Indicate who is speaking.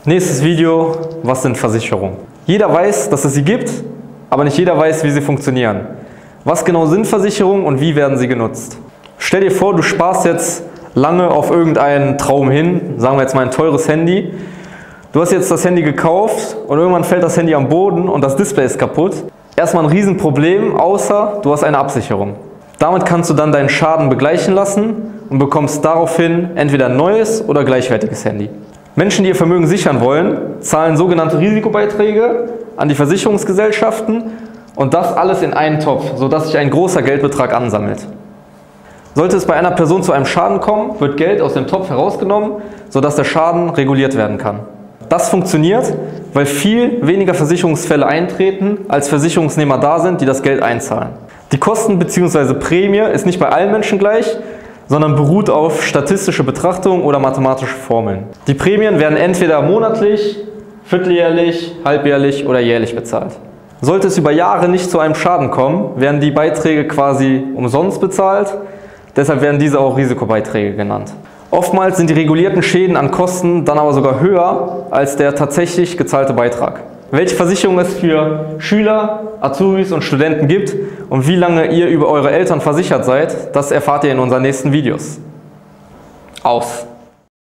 Speaker 1: Nächstes Video, was sind Versicherungen? Jeder weiß, dass es sie gibt, aber nicht jeder weiß, wie sie funktionieren. Was genau sind Versicherungen und wie werden sie genutzt? Stell dir vor, du sparst jetzt lange auf irgendeinen Traum hin, sagen wir jetzt mal ein teures Handy. Du hast jetzt das Handy gekauft und irgendwann fällt das Handy am Boden und das Display ist kaputt. Erstmal ein Riesenproblem, außer du hast eine Absicherung. Damit kannst du dann deinen Schaden begleichen lassen und bekommst daraufhin entweder ein neues oder gleichwertiges Handy. Menschen, die ihr Vermögen sichern wollen, zahlen sogenannte Risikobeiträge an die Versicherungsgesellschaften und das alles in einen Topf, sodass sich ein großer Geldbetrag ansammelt. Sollte es bei einer Person zu einem Schaden kommen, wird Geld aus dem Topf herausgenommen, sodass der Schaden reguliert werden kann. Das funktioniert, weil viel weniger Versicherungsfälle eintreten, als Versicherungsnehmer da sind, die das Geld einzahlen. Die Kosten bzw. Prämie ist nicht bei allen Menschen gleich, sondern beruht auf statistische Betrachtungen oder mathematische Formeln. Die Prämien werden entweder monatlich, vierteljährlich, halbjährlich oder jährlich bezahlt. Sollte es über Jahre nicht zu einem Schaden kommen, werden die Beiträge quasi umsonst bezahlt, deshalb werden diese auch Risikobeiträge genannt. Oftmals sind die regulierten Schäden an Kosten dann aber sogar höher als der tatsächlich gezahlte Beitrag. Welche Versicherung es für Schüler, Azubis und Studenten gibt und wie lange ihr über eure Eltern versichert seid, das erfahrt ihr in unseren nächsten Videos. Aus!